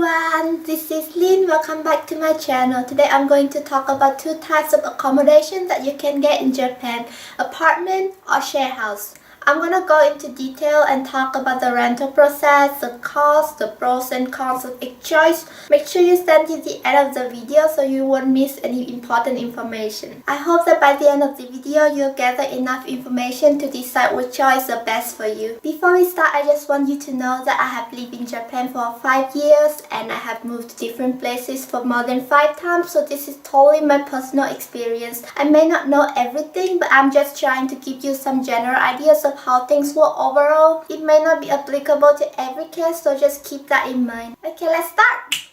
everyone, this is Lynn. Welcome back to my channel. Today I'm going to talk about two types of accommodation that you can get in Japan, apartment or share house. I'm going to go into detail and talk about the rental process, the cost, the pros and cons of each choice. Make sure you stand to the end of the video so you won't miss any important information. I hope that by the end of the video you'll gather enough information to decide which choice is the best for you. Before we start, I just want you to know that I have lived in Japan for 5 years and I have moved to different places for more than 5 times, so this is totally my personal experience. I may not know everything, but I'm just trying to give you some general ideas of how things work overall. It may not be applicable to every case, so just keep that in mind. Okay, let's start!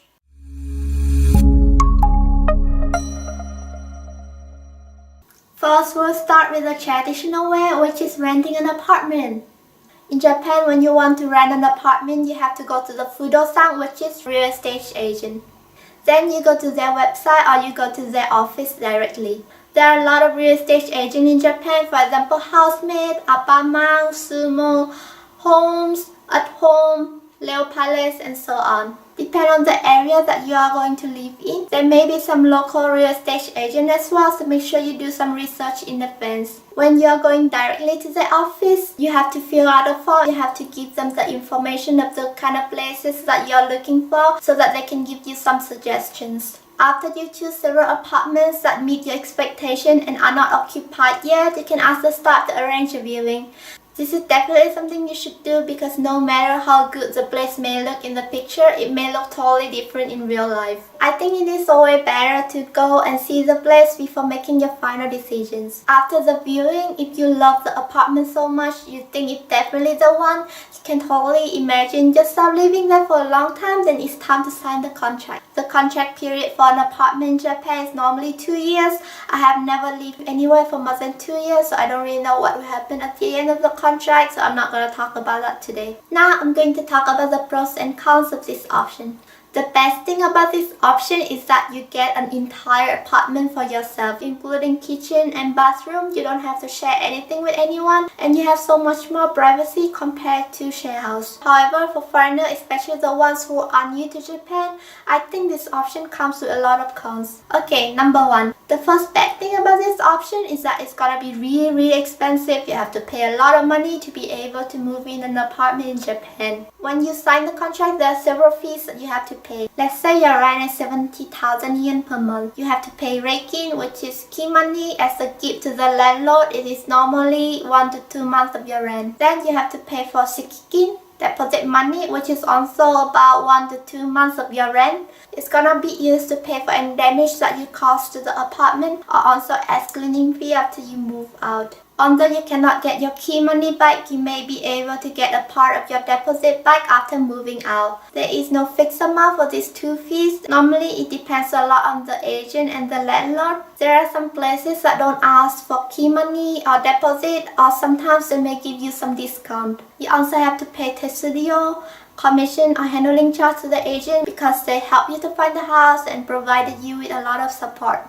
First, we'll start with the traditional way, which is renting an apartment. In Japan, when you want to rent an apartment, you have to go to the fudosan, which is real estate agent. Then you go to their website or you go to their office directly. There are a lot of real estate agents in Japan, for example, housemaid, apartment, sumo, homes, at home, Leo Palace, and so on. Depending on the area that you are going to live in, there may be some local real estate agent as well, so make sure you do some research in advance. When you are going directly to the office, you have to fill out a form. You have to give them the information of the kind of places that you are looking for so that they can give you some suggestions. After you choose several apartments that meet your expectation and are not occupied yet, you can ask the staff to arrange a viewing. This is definitely something you should do because no matter how good the place may look in the picture, it may look totally different in real life. I think it is always better to go and see the place before making your final decisions. After the viewing, if you love the apartment so much, you think it's definitely the one, you can totally imagine yourself living there for a long time, then it's time to sign the contract. The contract period for an apartment in Japan is normally 2 years. I have never lived anywhere for more than 2 years, so I don't really know what will happen at the end of the contract, so I'm not going to talk about that today. Now I'm going to talk about the pros and cons of this option. The best thing about this option is that you get an entire apartment for yourself, including kitchen and bathroom. You don't have to share anything with anyone, and you have so much more privacy compared to share house. However, for foreigners, especially the ones who are new to Japan, I think this option comes with a lot of cons. Okay, number 1. The first bad thing about this option is that it's gonna be really expensive. You have to pay a lot of money to be able to move in an apartment in Japan. When you sign the contract, there are several fees that you have to pay. Let's say your rent is 70,000 yen per month. You have to pay reikin, which is key money, as a gift to the landlord. It is normally 1 to 2 months of your rent. Then you have to pay for sekikin, deposit money, which is also about 1 to 2 months of your rent. It's gonna be used to pay for any damage that you cause to the apartment, or also as cleaning fee after you move out. Although you cannot get your key money back, you may be able to get a part of your deposit back after moving out. There is no fixed amount for these two fees. Normally, it depends a lot on the agent and the landlord. There are some places that don't ask for key money or deposit, or sometimes they may give you some discount. You also have to pay tesudio, commission or handling charge to the agent because they help you to find the house and provided you with a lot of support.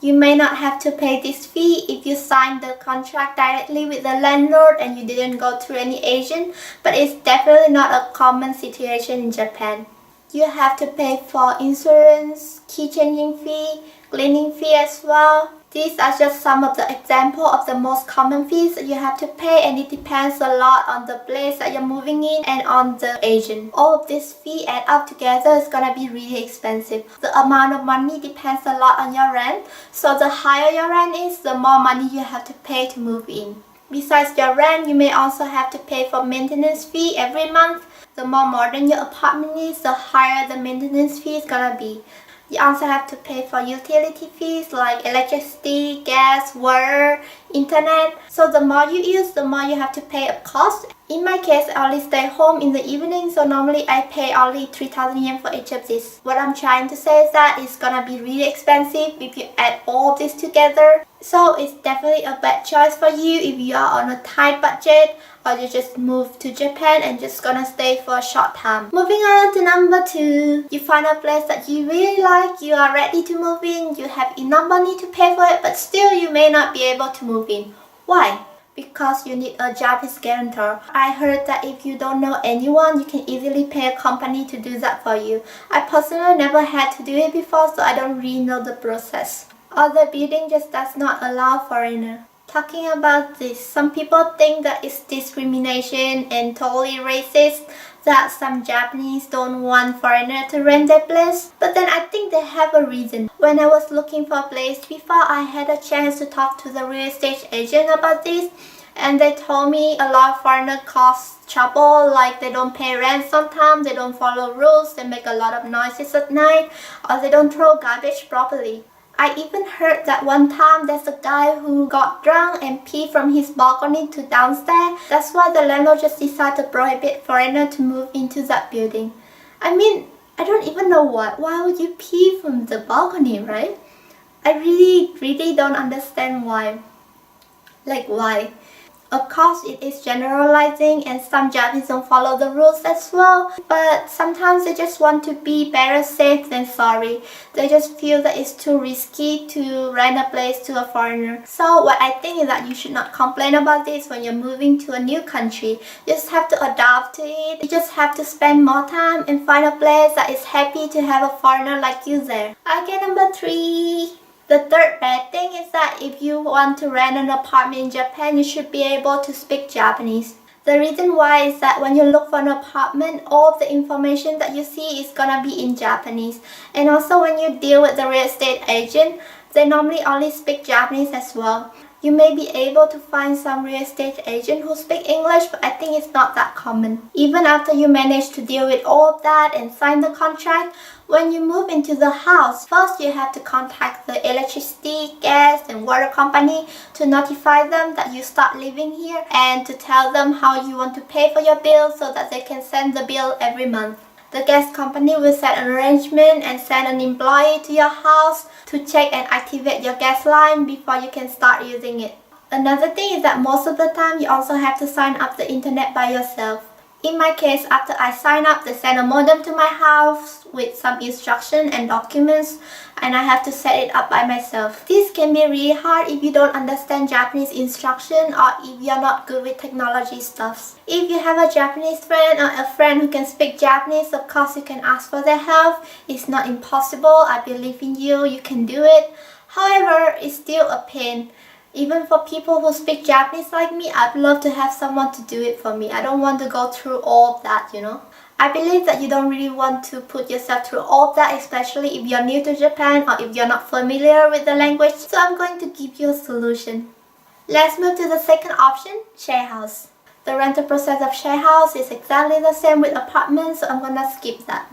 You may not have to pay this fee if you sign the contract directly with the landlord and you didn't go through any agent, but it's definitely not a common situation in Japan. You have to pay for insurance, key changing fee, cleaning fee as well. These are just some of the examples of the most common fees that you have to pay, and it depends a lot on the place that you're moving in and on the agent. All of this fee add up together is gonna be really expensive. The amount of money depends a lot on your rent, so the higher your rent is, the more money you have to pay to move in. Besides your rent, you may also have to pay for maintenance fee every month. The more modern your apartment is, the higher the maintenance fee is gonna be. You also have to pay for utility fees like electricity, gas, water, internet. So the more you use, the more you have to pay a cost. In my case, I only stay home in the evening, so normally I pay only 3,000 yen for each of these. What I'm trying to say is that it's gonna be really expensive if you add all of this together. So it's definitely a bad choice for you if you are on a tight budget, or you just move to Japan and just gonna stay for a short time. Moving on to number 2. You find a place that you really like, you are ready to move in, you have enough money to pay for it, but still you may not be able to move in. Why? because you need a Japanese guarantor. I heard that if you don't know anyone, you can easily pay a company to do that for you. I personally never had to do it before, so I don't really know the process. Or the building just does not allow foreigner. Talking about this, some people think that it's discrimination and totally racist that some Japanese don't want foreigners to rent their place. But then I think they have a reason. When I was looking for a place before, I had a chance to talk to the real estate agent about this, and they told me a lot of foreigners cause trouble, like they don't pay rent sometimes, they don't follow rules, they make a lot of noises at night, or they don't throw garbage properly. I even heard that one time there's a guy who got drunk and peed from his balcony to downstairs. That's why the landlord just decided to prohibit foreigners to move into that building. I mean, I don't even know why. Why would you pee from the balcony, right? I really don't understand why. Like why? Of course, it is generalizing and some Japanese don't follow the rules as well, but sometimes they just want to be better safe than sorry. They just feel that it's too risky to rent a place to a foreigner. So what I think is that you should not complain about this when you're moving to a new country. You just have to adapt to it. You just have to spend more time and find a place that is happy to have a foreigner like you there. Okay, number 3. The third bad thing is that if you want to rent an apartment in Japan, you should be able to speak Japanese. The reason why is that when you look for an apartment, all of the information that you see is gonna be in Japanese. And also when you deal with the real estate agent, they normally only speak Japanese as well. You may be able to find some real estate agent who speak English, but I think it's not that common. Even after you manage to deal with all of that and sign the contract, when you move into the house, first you have to contact the electricity, gas and water company to notify them that you start living here and to tell them how you want to pay for your bill so that they can send the bill every month. The gas company will set an arrangement and send an employee to your house to check and activate your gas line before you can start using it. Another thing is that most of the time you also have to sign up the internet by yourself. In my case, after I sign up, they send a modem to my house with some instruction and documents, and I have to set it up by myself. This can be really hard if you don't understand Japanese instruction or if you're not good with technology stuff. If you have a Japanese friend or a friend who can speak Japanese, of course you can ask for their help. It's not impossible. I believe in you. You can do it. However, it's still a pain. Even for people who speak Japanese like me, I'd love to have someone to do it for me. I don't want to go through all of that, I believe that you don't really want to put yourself through all of that, especially if you're new to Japan or if you're not familiar with the language. So I'm going to give you a solution. Let's move to the second option, share house. The rental process of share house is exactly the same with apartments, so I'm gonna skip that.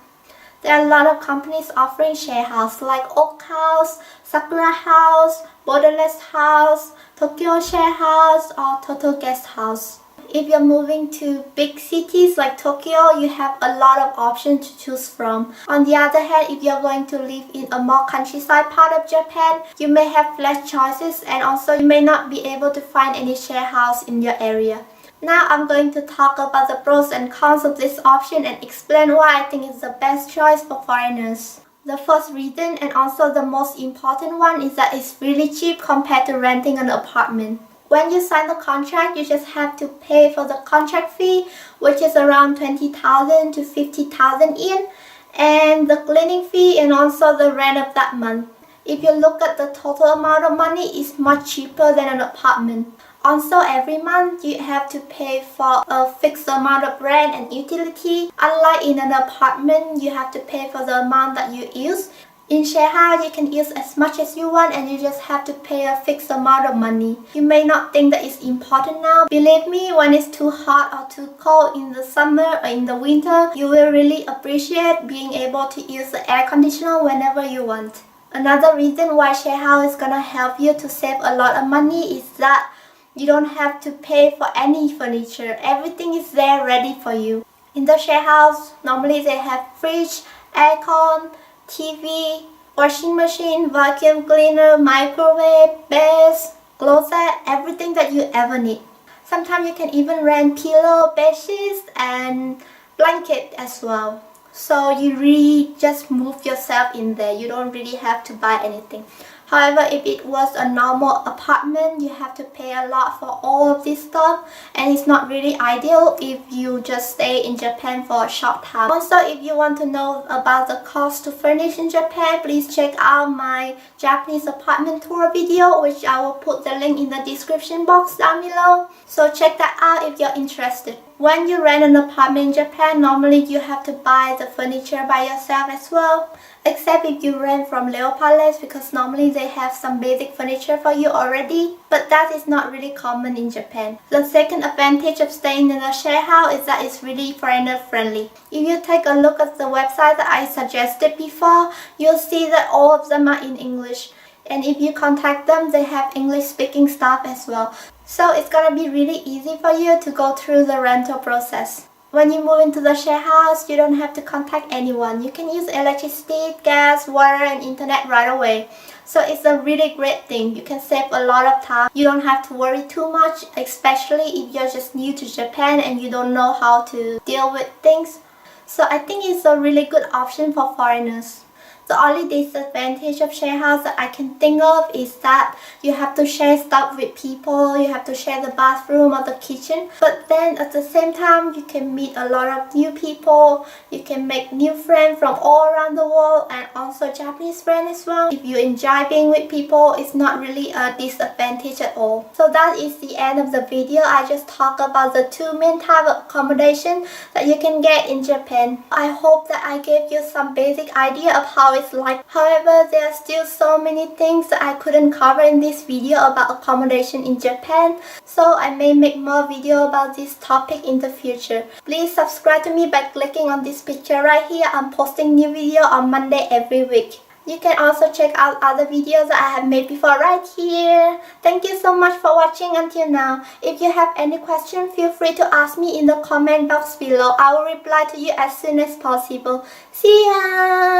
There are a lot of companies offering share house like Oak House, Sakura House, Borderless House, Tokyo Share House, or Total Guest House. If you're moving to big cities like Tokyo, you have a lot of options to choose from. On the other hand, if you're going to live in a more countryside part of Japan, you may have less choices and also you may not be able to find any share house in your area. Now I'm going to talk about the pros and cons of this option and explain why I think it's the best choice for foreigners. The first reason and also the most important one is that it's really cheap compared to renting an apartment. When you sign the contract, you just have to pay for the contract fee, which is around 20,000 to 50,000 yen, and the cleaning fee and also the rent of that month. If you look at the total amount of money, it's much cheaper than an apartment. Also, every month you have to pay for a fixed amount of rent and utility. Unlike in an apartment, you have to pay for the amount that you use. In share house, you can use as much as you want and you just have to pay a fixed amount of money. You may not think that it's important now. Believe me, when it's too hot or too cold in the summer or in the winter, you will really appreciate being able to use the air conditioner whenever you want. Another reason why share house is gonna help you to save a lot of money is that you don't have to pay for any furniture. Everything is there ready for you. In the share house, normally they have fridge, aircon, TV, washing machine, vacuum cleaner, microwave, beds, closet, everything that you ever need. Sometimes you can even rent pillow, bed sheets, and blanket as well. So you really just move yourself in there. You don't really have to buy anything. However, if it was a normal apartment, you have to pay a lot for all of this stuff, and it's not really ideal if you just stay in Japan for a short time. Also, if you want to know about the cost to furnish in Japan, please check out my Japanese apartment tour video, which I will put the link in the description box down below. So check that out if you're interested. When you rent an apartment in Japan, normally you have to buy the furniture by yourself as well. Except if you rent from Leo Palace, because normally they have some basic furniture for you already. But that is not really common in Japan. The second advantage of staying in a share house is that it's really foreigner friendly. If you take a look at the website that I suggested before, you'll see that all of them are in English. And if you contact them, they have English speaking staff as well. So it's gonna be really easy for you to go through the rental process. When you move into the share house, you don't have to contact anyone. You can use electricity, gas, water, and internet right away. So it's a really great thing. You can save a lot of time. You don't have to worry too much, especially if you're just new to Japan and you don't know how to deal with things. So I think it's a really good option for foreigners. The only disadvantage of share house that I can think of is that you have to share stuff with people, you have to share the bathroom or the kitchen. But then at the same time, you can meet a lot of new people, you can make new friends from all around the world, and also Japanese friends as well. If you enjoy being with people, it's not really a disadvantage at all. So that is the end of the video. I just talked about the two main types of accommodation that you can get in Japan. I hope that I gave you some basic idea of how it's like. However, there are still so many things that I couldn't cover in this video about accommodation in Japan, so I may make more video about this topic in the future. Please subscribe to me by clicking on this picture right here. I'm posting new video on Monday every week. You can also check out other videos that I have made before right here. Thank you so much for watching until now. If you have any question, feel free to ask me in the comment box below. I will reply to you as soon as possible. See ya!